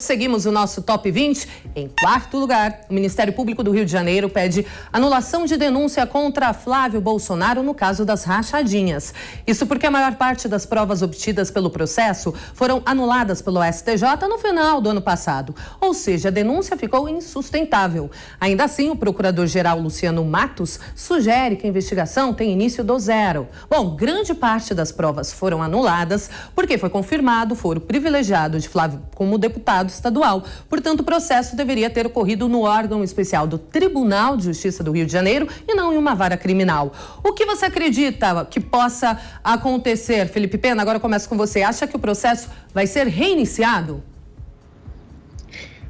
Seguimos o nosso Top 20. Em quarto lugar, o Ministério Público do Rio de Janeiro pede anulação de denúncia contra Flávio Bolsonaro no caso das rachadinhas. Isso porque a maior parte das provas obtidas pelo processo foram anuladas pelo STJ no final do ano passado. Ou seja, a denúncia ficou insustentável. Ainda assim, o procurador-geral Luciano Matos sugere que a investigação tenha início do zero. Bom, grande parte das provas foram anuladas porque foi confirmado o foro privilegiado de Flávio como deputado estadual. Portanto, o processo deveria ter ocorrido no órgão especial do Tribunal de Justiça do Rio de Janeiro e não em uma vara criminal. O que você acredita que possa acontecer, Felipe Pena? Agora eu começo com você. Acha que o processo vai ser reiniciado?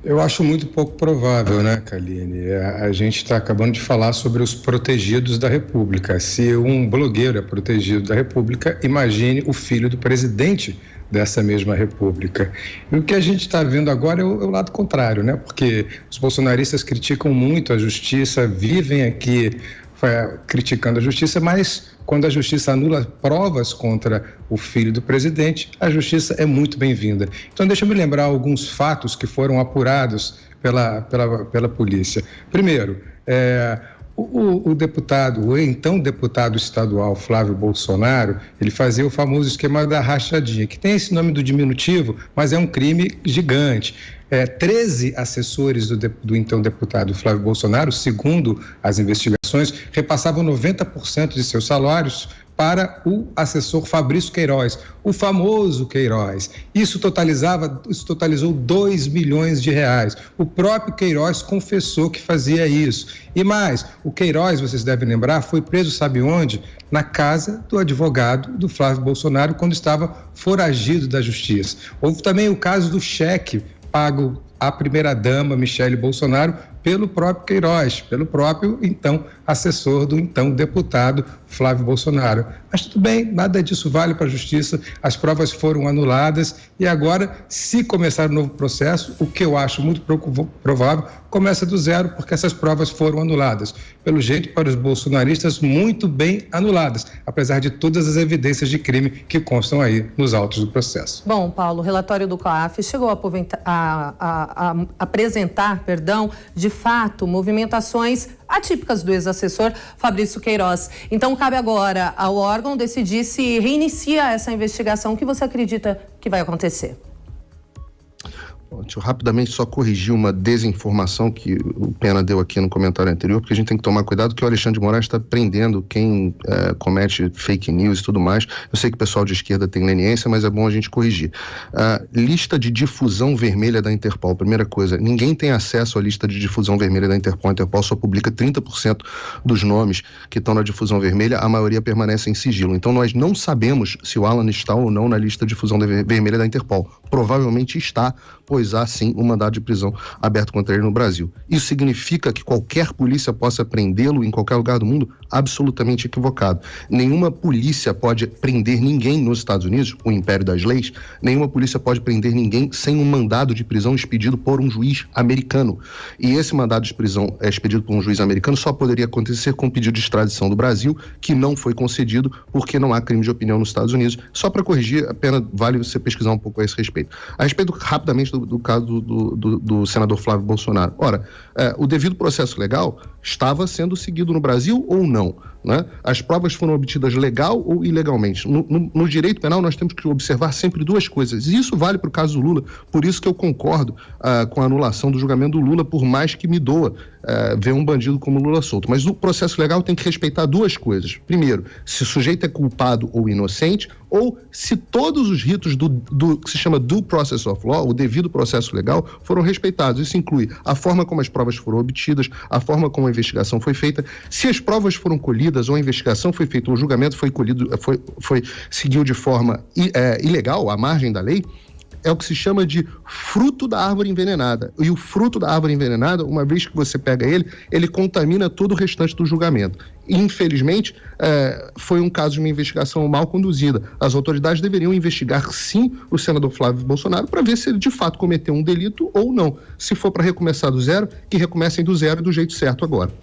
Eu acho muito pouco provável, né, Kaline? A gente está acabando de falar sobre os protegidos da República. Se um blogueiro é protegido da República, imagine o filho do presidente dessa mesma República. E o que a gente está vendo agora é o lado contrário, né? Porque os bolsonaristas criticam muito a justiça, vivem aqui criticando a justiça, mas quando a justiça anula provas contra o filho do presidente, a justiça é muito bem-vinda. Então, deixa eu me lembrar alguns fatos que foram apurados pela polícia. Primeiro, o então deputado estadual Flávio Bolsonaro, ele fazia o famoso esquema da rachadinha, que tem esse nome do diminutivo, mas é um crime gigante. 13 assessores do então deputado Flávio Bolsonaro, segundo as investigações, repassavam 90% de seus salários para o assessor Fabrício Queiroz, o famoso Queiroz. Isso totalizou 2 milhões de reais. O próprio Queiroz confessou que fazia isso. E mais, o Queiroz, vocês devem lembrar, foi preso, sabe onde? Na casa do advogado do Flávio Bolsonaro, quando estava foragido da justiça. Houve também o caso do cheque pago à primeira-dama Michele Bolsonaro pelo próprio Queiroz, pelo próprio então assessor do então deputado Flávio Bolsonaro. Mas tudo bem, nada disso vale para a justiça, as provas foram anuladas e agora, se começar um novo processo, o que eu acho muito provável, começa do zero, porque essas provas foram anuladas. Pelo jeito, para os bolsonaristas, muito bem anuladas, apesar de todas as evidências de crime que constam aí nos autos do processo. Bom, Paulo, o relatório do COAF chegou a apresentar, de fato, movimentações atípicas do ex-assessor Fabrício Queiroz. Então, cabe agora ao órgão decidir se reinicia essa investigação. O que você acredita que vai acontecer? Deixa eu rapidamente só corrigir uma desinformação que o Pena deu aqui no comentário anterior, porque a gente tem que tomar cuidado que o Alexandre de Moraes está prendendo quem comete fake news e tudo mais. Eu sei que o pessoal de esquerda tem leniência, mas é bom a gente corrigir. Lista de difusão vermelha da Interpol. Primeira coisa, ninguém tem acesso à lista de difusão vermelha da Interpol. A Interpol só publica 30% dos nomes que estão na difusão vermelha, a maioria permanece em sigilo. Então nós não sabemos se o Alan está ou não na lista de difusão vermelha da Interpol. Provavelmente está, pois há sim um mandado de prisão aberto contra ele no Brasil. Isso significa que qualquer polícia possa prendê-lo em qualquer lugar do mundo? Absolutamente equivocado. Nenhuma polícia pode prender ninguém nos Estados Unidos, o império das leis, nenhuma polícia pode prender ninguém sem um mandado de prisão expedido por um juiz americano. E esse mandado de prisão expedido por um juiz americano só poderia acontecer com pedido de extradição do Brasil, que não foi concedido porque não há crime de opinião nos Estados Unidos. Só para corrigir, apenas vale você pesquisar um pouco a esse respeito. A respeito rapidamente do caso do senador Flávio Bolsonaro. Ora, o devido processo legal estava sendo seguido no Brasil ou não? Né? As provas foram obtidas legal ou ilegalmente? No direito penal nós temos que observar sempre duas coisas, e isso vale para o caso do Lula, por isso que eu concordo com a anulação do julgamento do Lula, por mais que me doa ver um bandido como Lula solto. Mas o processo legal tem que respeitar duas coisas. Primeiro, se o sujeito é culpado ou inocente, ou se todos os ritos do que se chama due process of law, o devido processo legal, foram respeitados. Isso inclui a forma como as provas foram obtidas, a forma como a investigação foi feita, se as provas foram colhidas ou a investigação foi feita, ou o julgamento foi colhido, seguiu de forma ilegal, à margem da lei, é o que se chama de fruto da árvore envenenada. E o fruto da árvore envenenada, uma vez que você pega ele contamina todo o restante do julgamento. Infelizmente, foi um caso de uma investigação mal conduzida. As autoridades deveriam investigar, sim, o senador Flávio Bolsonaro para ver se ele, de fato, cometeu um delito ou não. Se for para recomeçar do zero, que recomecem do zero e do jeito certo agora.